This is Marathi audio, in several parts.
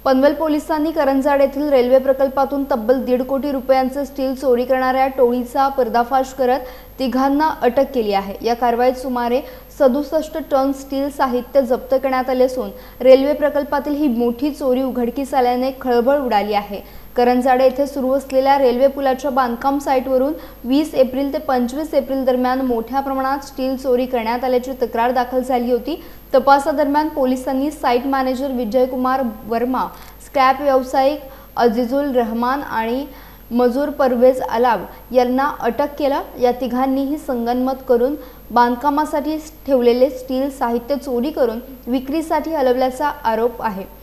पनवेल पोलिसांनी करंजाड येथील रेल्वे प्रकल्पातून तब्बल 1.5 कोटी रुपयांचे स्टील चोरी करणाऱ्या टोळीचा पर्दाफाश करत तिघांना अटक केली आहे। या कारवाईत सुमारे 67 टन स्टील साहित्य जप्त करण्यात आले असून रेल्वे प्रकल्पातील ही मोठी चोरी उघडकीस आल्याने खळबळ उडाली आहे। करंजाड येथे सुरू असलेल्या रेल्वे पुलाच्या बांधकाम साइटवरून 20 एप्रिल ते 25 एप्रिल दरम्यान मोठ्या प्रमाणात स्टील चोरी करण्यात आल्याची तक्रार दाखल झाली होती। तपासादरम्यान पोलिसांनी site manager Vijaykumar Verma, scrap व्यावसायिक अजीजुल रहमान आणि मजूर परवेज अलाव यांना अटक केला। या तिघांनीही संगनमत करून बांधकामासाठी ठेवलेले स्टील साहित्य चोरी करून विक्रीसाठी हलवल्याचा आरोप आहे।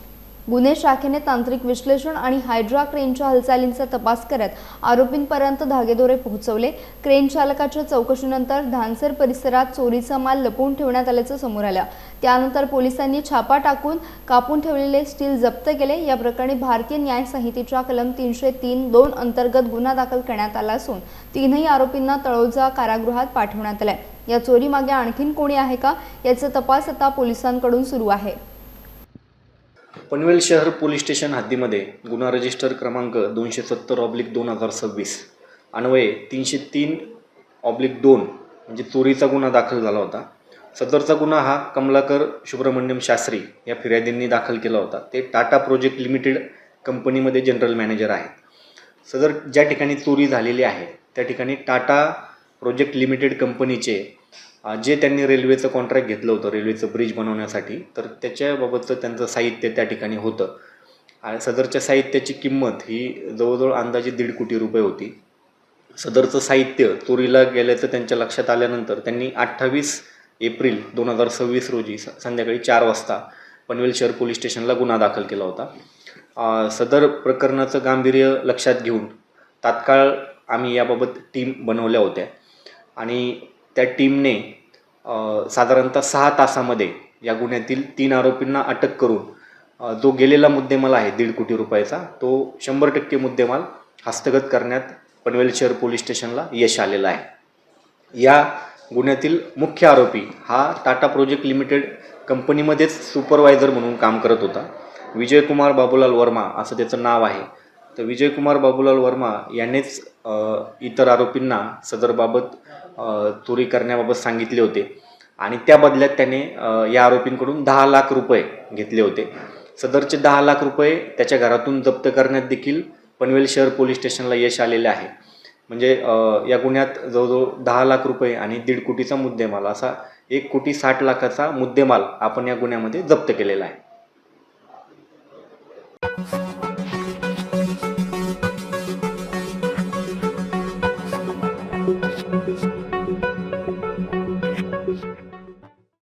गुन्हे शाखेने तांत्रिक विश्लेषण आणि हायड्रा क्रेनच्या हालचालींचा तपास करत आरोपींपर्यंत धागेदोरे पोहोचवले। क्रेन चालकाच्या चौकशीनंतर धानसर परिसरात चोरीचा माल लपवून ठेवण्यात आल्याचे समोर आले। त्यानंतर पोलिसांनी छापा टाकून कापून ठेवलेले स्टील जप्त केले। या प्रकरणी भारतीय न्याय संहितेच्या कलम 303(2) अंतर्गत गुन्हा दाखल करण्यात आला असून तीनही आरोपींना तळोजा कारागृहात पाठवण्यात आले। या चोरीमागे आणखीन कोणी आहे का याचा तपास आता पोलिसांकडून सुरू आहे। पनवेल शहर पोलीस स्टेशन हद्दीमध्ये गुन्हा रजिस्टर क्रमांक 270/2026 अन्वये 303/2 म्हणजे चोरीचा गुन्हा दाखल झाला होता। सदरचा गुन्हा हा कमलाकर सुब्रमण्यम शास्त्री या फिर्यादींनी दाखल केला होता। ते टाटा प्रोजेक्ट लिमिटेड कंपनीमध्ये जनरल मॅनेजर आहेत। सदर ज्या ठिकाणी चोरी झालेली आहे त्या ठिकाणी टाटा प्रोजेक्ट लिमिटेड कंपनीचे जे त्यांनी रेल्वेचं कॉन्ट्रॅक्ट घेतलं होतं रेल्वेचं ब्रिज बनवण्यासाठी, तर त्याच्याबाबतचं त्यांचं साहित्य त्या ठिकाणी होतं आणि सदरच्या साहित्याची किंमत ही जवळजवळ अंदाजे 1.5 कोटी रुपये होती। सदरचं साहित्य चोरीला गेल्याचं त्यांच्या लक्षात आल्यानंतर त्यांनी 28 एप्रिल 2026 रोजी संध्याकाळी 4 वाजता पनवेल शहर पोलीस स्टेशनला गुन्हा दाखल केला होता। सदर प्रकरणाचं गांभीर्य लक्षात घेऊन तात्काळ आम्ही याबाबत टीम बनवल्या होत्या आणि त्या टीमने साधारणतः 6 तासामध्ये या गुन्ह्यातील 3 आरोपींना अटक करून जो गेलेला मुद्देमाल आहे 1.5 कोटी रुपयाचा तो 100% मुद्देमाल हस्तगत करण्यात पनवेल शहर पोलीस स्टेशनला यश आलेलं आहे। या गुन्ह्यातील मुख्य आरोपी हा टाटा प्रोजेक्ट लिमिटेड कंपनीमध्येच सुपरवायझर म्हणून काम करत होता। विजयकुमार बाबूलाल वर्मा असं त्याचं नाव आहे। तर विजयकुमार बाबूलाल वर्मा यानेच इतर आरोपींना सदरबाबत चोरी करण्याबाबत सांगितले होते आणि त्या बदल्यात त्याने या आरोपींकडून 10 लाख रुपये घेतले होते। सदरचे 10 लाख रुपये त्याच्या घरातून जप्त करण्यात देखील पनवेल शहर पोलीस स्टेशनला यश आलेले आहे। म्हणजे या गुन्ह्यात जवळजवळ 10 लाख रुपये आणि 1.5 कोटीचा मुद्देमाल असा 1,60,00,000चा मुद्देमाल आपण या गुन्ह्यामध्ये जप्त केलेला आहे।